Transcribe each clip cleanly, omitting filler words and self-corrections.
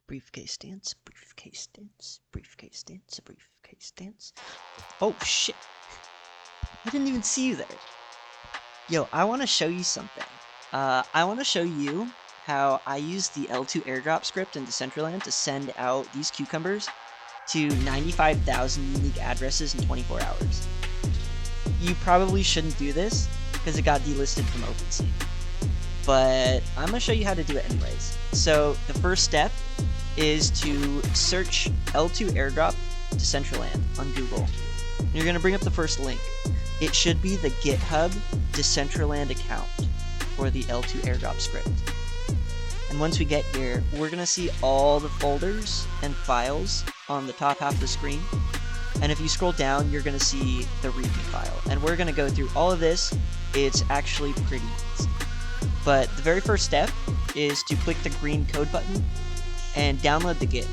Briefcase dance, briefcase dance, briefcase dance, briefcase dance. Oh shit! I didn't even see you there. Yo, I want to show you something. I want to show you how I use the L2 Airdrop script in Decentraland to send out these cucumbers to 95,000 unique addresses in 24 hours. You probably shouldn't do this because it got delisted from OpenSea. But I'm going to show you how to do it anyways. So the first step is to search L2 Airdrop Decentraland on Google. And you're going to bring up the first link. It should be the GitHub Decentraland account for the L2 Airdrop script. And once we get here, we're going to see all the folders and files on the top half of the screen. And if you scroll down, you're going to see the README file. And we're going to go through all of this. It's actually pretty easy. But the very first step is to click the green code button and download the Git.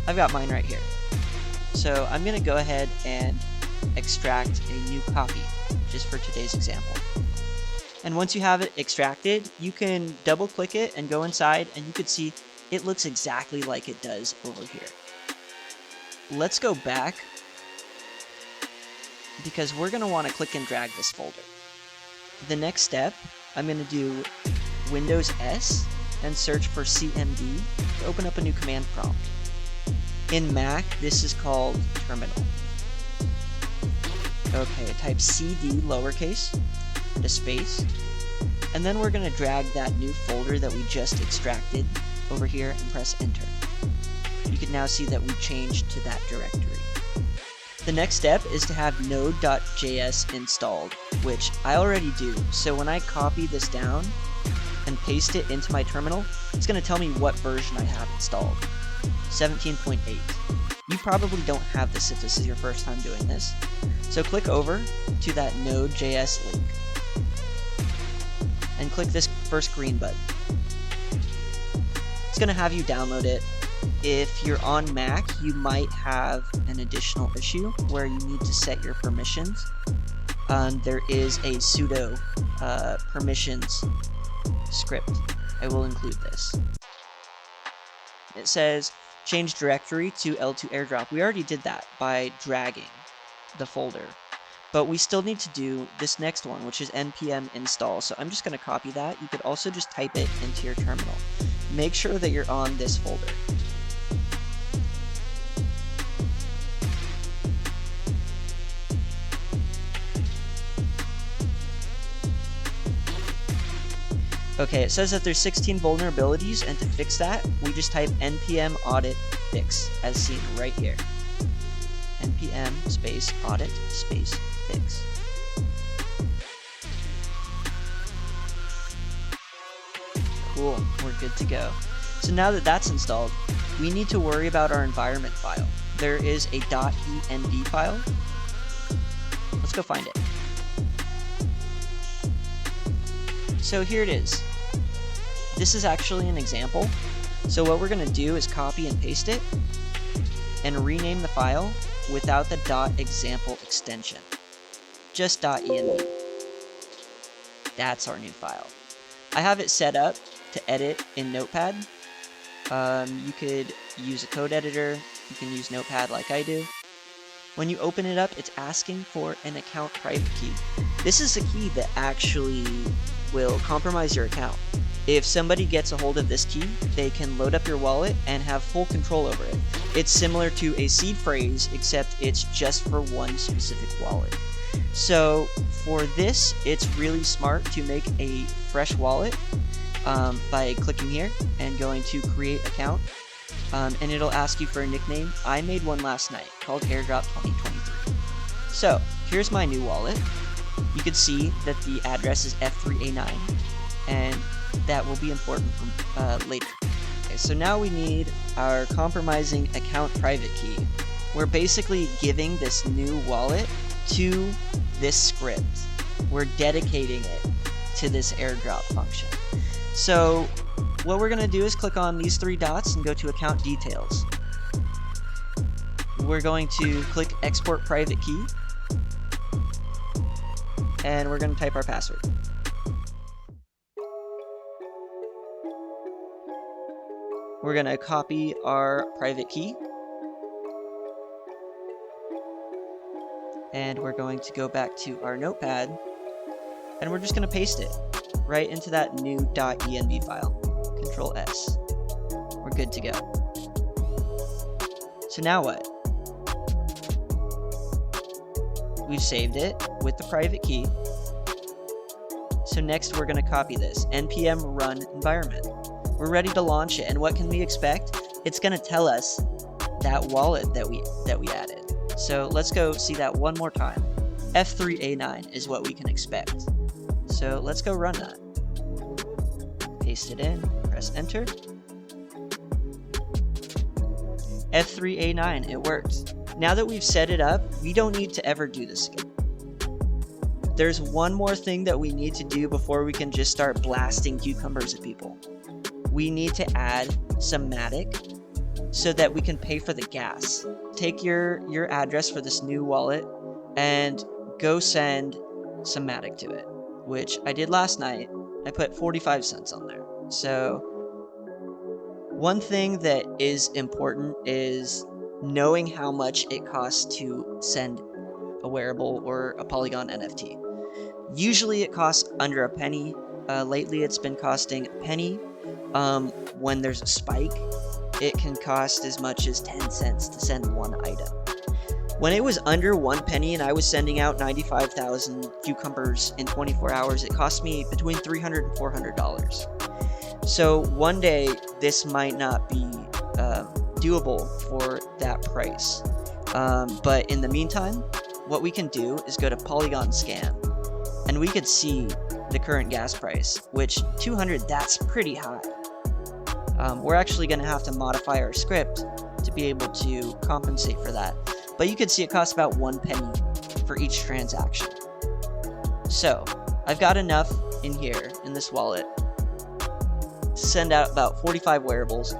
I've got mine right here. So I'm going to go ahead and extract a new copy, just for today's example. And once you have it extracted, you can double click it and go inside, and you can see it looks exactly like it does over here. Let's go back, because we're going to want to click and drag this folder. The next step, I'm going to do Windows S and search for CMD to open up a new command prompt. In Mac, this is called terminal. Okay, type CD lowercase and a space, and then we're going to drag that new folder that we just extracted over here and press enter. You can now see that we changed to that directory. The next step is to have Node.js installed, which I already do. So when I copy this down and paste it into my terminal, it's going to tell me what version I have installed. 17.8. You probably don't have this if this is your first time doing this. So click over to that Node.js link and click this first green button. It's going to have you download it. If you're on Mac, you might have an additional issue where you need to set your permissions. There is a sudo permissions script. I will include this. It says change directory to L2 Airdrop. We already did that by dragging the folder, but we still need to do this next one, which is npm install. So I'm just going to copy that. You could also just type it into your terminal. Make sure that you're on this folder. Okay, it says that there's 16 vulnerabilities, and to fix that, we just type npm audit fix, as seen right here. npm space audit space fix. Cool, we're good to go. So now that that's installed, we need to worry about our environment file. There is a .env file. Let's go find it. So here it is. This is actually an example. So what we're going to do is copy and paste it and rename the file without the .example extension. Just .env. That's our new file. I have it set up to edit in Notepad. You could use a code editor. You can use Notepad like I do. When you open it up, it's asking for an account private key. This is a key that actually will compromise your account. If somebody gets a hold of this key, they can load up your wallet and have full control over it. It's similar to a seed phrase, except it's just for one specific wallet. So for this, it's really smart to make a fresh wallet by clicking here and going to create account, and it'll ask you for a nickname. I made one last night called Airdrop 2023. So here's my new wallet. You can see that the address is F3A9, and that will be important for later. Okay, so now we need our compromising account private key. We're basically giving this new wallet to this script. We're dedicating it to this airdrop function. So what we're going to do is click on these three dots and go to account details. We're going to click export private key, and we're going to type our password. We're going to copy our private key. And we're going to go back to our notepad. And we're just going to paste it right into that new .env file. Control S. We're good to go. So now what? We've saved it with the private key. So next we're going to copy this. npm run environment. We're ready to launch it. And what can we expect? It's going to tell us that wallet that we added. So let's go see that one more time. F3A9 is what we can expect. So let's go run that. Paste it in, press enter. F3A9, it worked. Now that we've set it up, we don't need to ever do this again. There's one more thing that we need to do before we can just start blasting cucumbers at people. We need to add some Matic so that we can pay for the gas. Take your address for this new wallet and go send some Matic to it, which I did last night. I put 45 cents on there. So one thing that is important is knowing how much it costs to send a wearable or a Polygon NFT. Usually it costs under a penny. Lately it's been costing a penny. When there's a spike, it can cost as much as 10 cents to send one item. When it was under 1 penny and I was sending out 95,000 cucumbers in 24 hours, it cost me between $300 and $400. So one day this might not be doable for that price. But in the meantime, what we can do is go to Polygon Scan, and we could see the current gas price, which 200, that's pretty high. We're actually going to have to modify our script to be able to compensate for that. But you can see it costs about 1 penny for each transaction. So I've got enough in here in this wallet to send out about 45 wearables.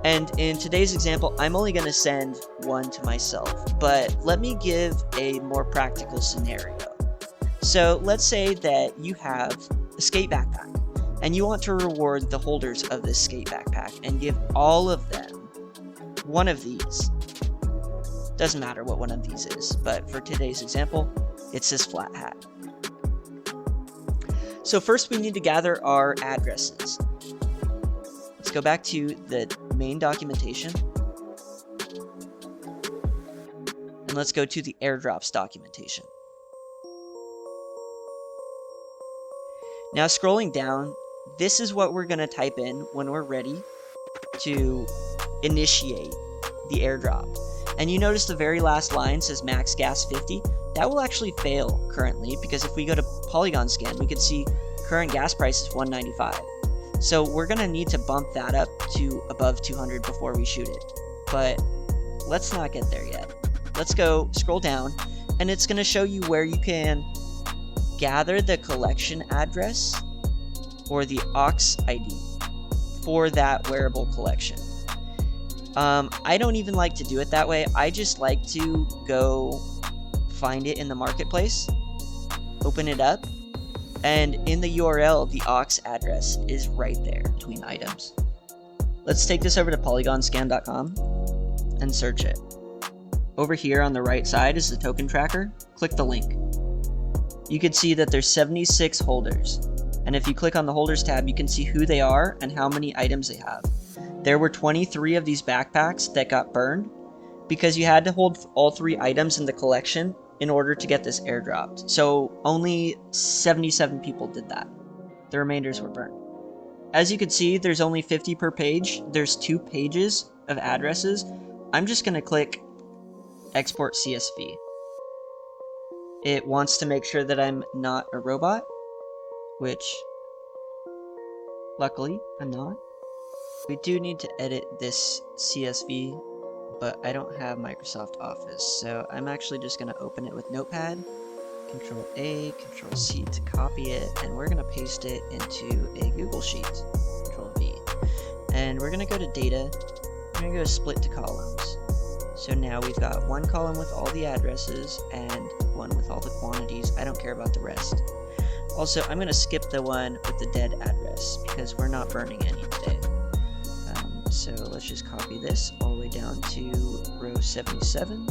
And in today's example, I'm only going to send one to myself. But let me give a more practical scenario. So let's say that you have a skate backpack and you want to reward the holders of this skate backpack and give all of them one of these. Doesn't matter what one of these is, but for today's example, it's this flat hat. So first we need to gather our addresses. Let's go back to the main documentation. And let's go to the airdrops documentation. Now scrolling down, this is what we're going to type in when we're ready to initiate the airdrop. And you notice the very last line says max gas 50. That will actually fail currently, because if we go to Polygon Scan, we can see current gas price is $195. So we're going to need to bump that up to above 200 before we shoot it. But let's not get there yet. Let's go scroll down, and it's going to show you where you can gather the collection address or the aux ID for that wearable collection. I don't even like to do it that way. I just like to go find it in the marketplace, open it up, and in the URL, the aux address is right there between items. Let's take this over to polygonscan.com and search it. Over here on the right side is the token tracker. Click the link. You can see that there's 76 holders. And if you click on the holders tab, you can see who they are and how many items they have. There were 23 of these backpacks that got burned because you had to hold all 3 items in the collection in order to get this airdropped. So only 77 people did that. The remainders were burned. As you can see, there's only 50 per page. There's 2 pages of addresses. I'm just going to click export CSV. It wants to make sure that I'm not a robot, which luckily I'm not. We do need to edit this CSV, but I don't have Microsoft Office, so I'm actually just going to open it with Notepad, Control A, Control C to copy it, and we're going to paste it into a Google Sheet, Control V. And we're going to go to Data, we're going to go to Split to Columns. So now we've got one column with all the addresses and one with all the quantities. I don't care about the rest. Also, I'm going to skip the one with the dead address because we're not burning any today. So let's just copy this all the way down to row 77.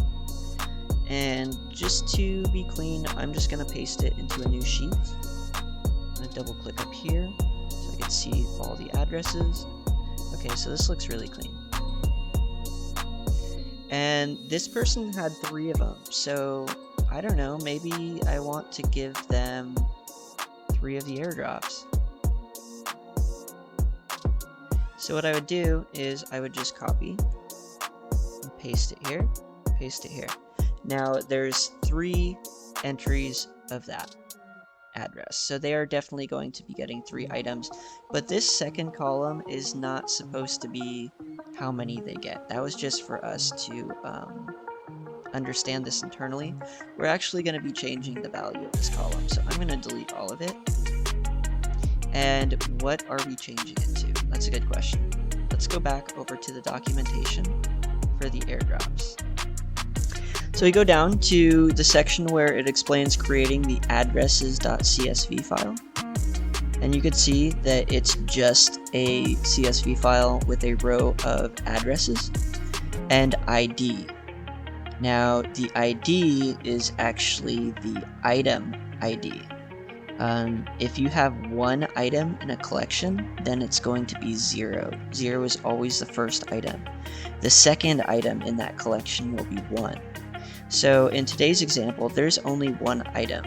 And just to be clean, I'm just going to paste it into a new sheet. I'm going to double click up here so I can see all the addresses. Okay, so this looks really clean. And this person had 3 of them, so I don't know, maybe I want to give them 3 of the airdrops. So what I would do is I would just copy and paste it here, paste it here. Now there's 3 entries of that address, so they are definitely going to be getting 3 items, but this second column is not supposed to be how many they get. That was just for us to understand this internally. We're actually going to be changing the value of this column, so I'm going to delete all of it. And what are we changing it to? That's a good question. Let's go back over to the documentation for the airdrops. So we go down to the section where it explains creating the addresses.csv file. And you can see that it's just a CSV file with a row of addresses and ID. Now the ID is actually the item ID. If you have 1 item in a collection, then it's going to be 0. 0 is always the first item. The second item in that collection will be 1. So in today's example, there's only 1 item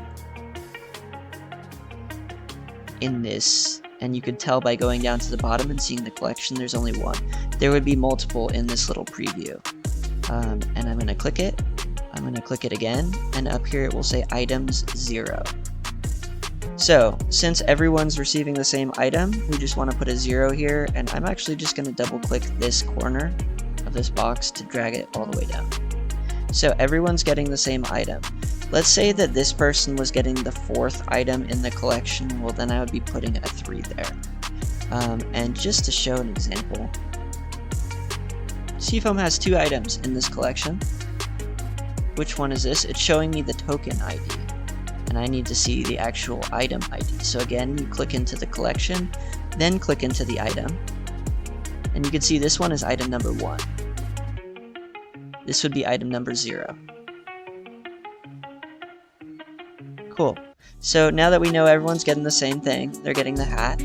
in this, and you could tell by going down to the bottom and seeing the collection, there's only 1. There would be multiple in this little preview. And I'm going to click it, I'm going to click it again, and up here it will say items 0. So since everyone's receiving the same item, we just want to put a 0 here, and I'm actually just going to double click this corner of this box to drag it all the way down. So everyone's getting the same item. Let's say that this person was getting the 4th item in the collection, well then I would be putting a 3 there. And just to show an example, Seafoam has 2 items in this collection. Which one is this? It's showing me the token ID, and I need to see the actual item ID. So again, you click into the collection, then click into the item, and you can see this one is item number 1. This would be item number 0. Cool. So now that we know everyone's getting the same thing, they're getting the hat,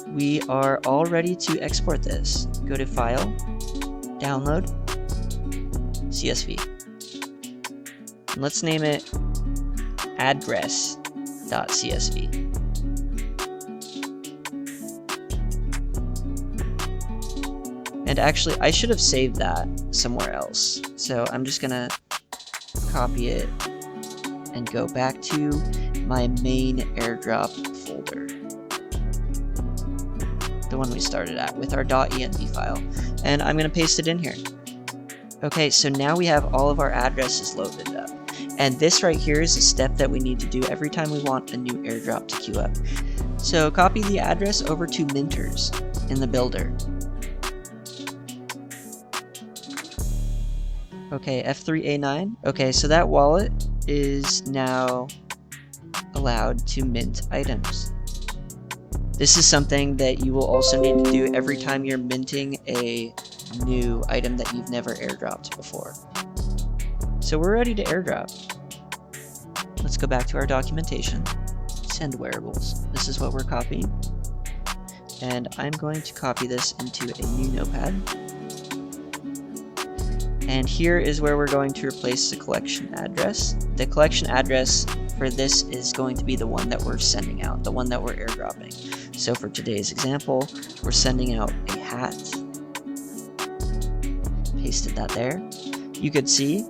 we are all ready to export this. Go to File, Download, CSV. And let's name it address.csv. And actually, I should have saved that somewhere else. So I'm just gonna copy it and go back to my main airdrop folder. The one we started at with our .env file. And I'm gonna paste it in here. Okay, so now we have all of our addresses loaded up. And this right here is a step that we need to do every time we want a new airdrop to queue up. So copy the address over to Minters in the builder. Okay, F3A9. Okay, so that wallet is now allowed to mint items. This is something that you will also need to do every time you're minting a new item that you've never airdropped before. So we're ready to airdrop. Let's go back to our documentation. Send wearables. This is what we're copying. And I'm going to copy this into a new notepad. And here is where we're going to replace the collection address. The collection address for this is going to be the one that we're sending out, the one that we're airdropping. So for today's example, we're sending out a hat. Pasted that there. You could see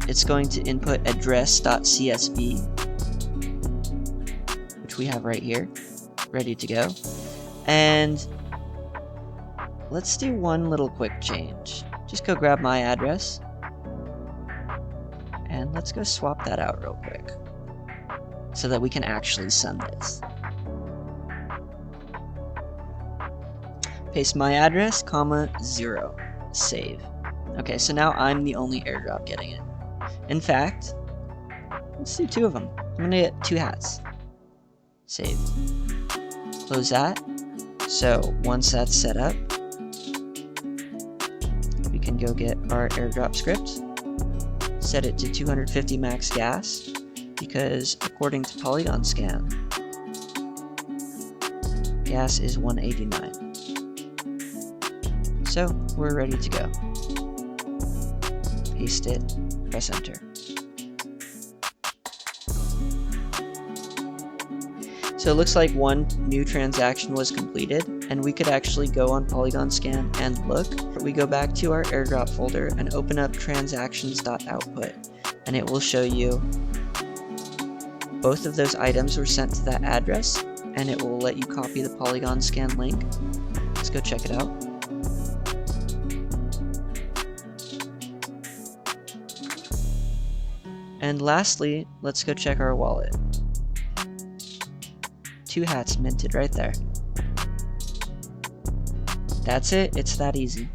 it's going to input address.csv, which we have right here, ready to go. And let's do one little quick change. Just go grab my address, and let's go swap that out real quick so that we can actually send this. Paste my address, comma, 0. Save. Okay, so now I'm the only airdrop getting it. In fact, let's do 2 of them. I'm gonna get 2 hats. Save. Close that. So once that's set up, go get our airdrop script, set it to 250 max gas, because according to Polygon Scan, gas is 189. So we're ready to go. Paste it, press enter. So it looks like one new transaction was completed, and we could actually go on Polygon Scan and look. We go back to our airdrop folder and open up transactions.output, and it will show you both of those items were sent to that address, and it will let you copy the Polygon Scan link. Let's go check it out. And lastly, let's go check our wallet. 2 hats minted right there. That's it, it's that easy.